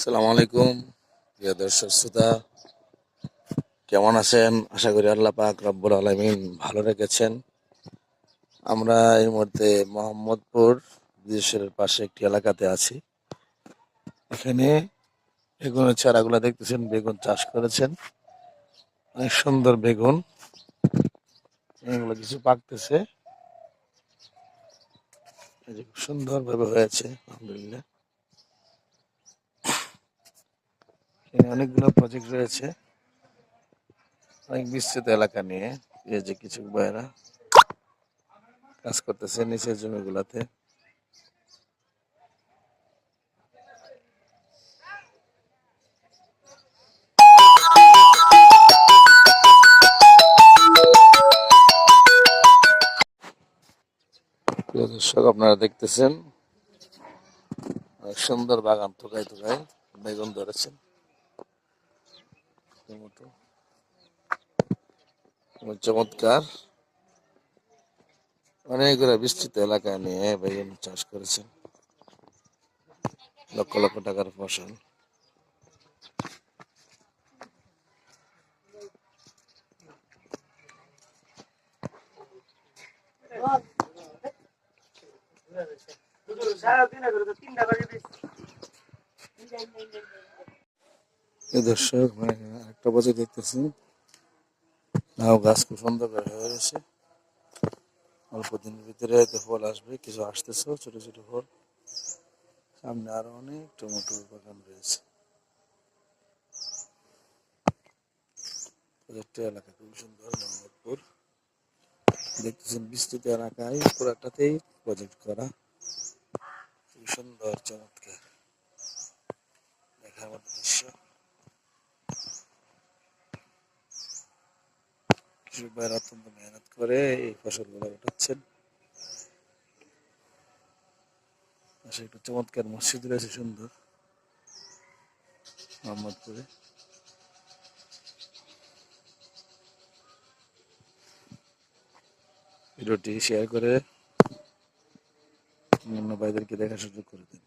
আসসালামু আলাইকুম প্রিয় দর্শক শ্রোতা, কেমন আছেন? আশা করি আল্লাহ পাক রব্বুল আলামিন ভালো রেখেছেন। আমরা এই মুহূর্তে মোহাম্মদপুর বিদেশের পাশে একটি এলাকাতে আছি। এখানে বেগুনের চারাগুলো দেখতেছেন, বেগুন চাষ করেছেন, অনেক সুন্দর বেগুন। এগুলো কিছু পাকতেছে, এই যে খুব সুন্দর ভাবে হয়েছে আলহামদুলিল্লাহ। এখানে অনেকগুলো প্রজেক্ট রয়েছে, অনেক বিস্তৃত এলাকা নিয়ে। এই যে কিছু ভাইয়েরা কাজ করতেছে নিচের জমিগুলাতে। প্রিয় দর্শক, আপনারা দেখতেছেন অনেক সুন্দর বাগান, থোকায় থোকায় বেগুন ধরেছেন। টমেটো চমৎকার, অনেকগুলো বিস্তৃত এলাকা নিয়ে বেগুন চাষ করেছেন, লক্ষ লক্ষ টাকার ফসল। এই দর্শক, একটা বছর দেখতেছি লাউ গাছ খুব সুন্দর করে হয়ে গেছে। অল্প দিনের ভিতরে হয়তো ফল আসবে, কিছু আসতেছে ছোট ছোট ফল। সামনে আরো অনেক টমেটোর বাগান রয়েছে। প্রজেক্ট এলাকা খুবই সুন্দর, মোহাম্মদপুর দেখতেছেন বিস্তৃত এলাকায় পুরাটাতেই প্রজেক্ট করা, খুবই সুন্দর চমৎকার দেখার মতো দৃশ্য। কৃষক ভাইয়েরা অত্যন্ত মেহনত করে এই ফসলগুলো উঠাচ্ছেন। পাশে একটা চমৎকার মসজিদ রয়েছে সুন্দর মোহাম্মদপুরে। ভিডিওটি শেয়ার করে অন্য ভাইদেরকে দেখার সুযোগ করে দিন।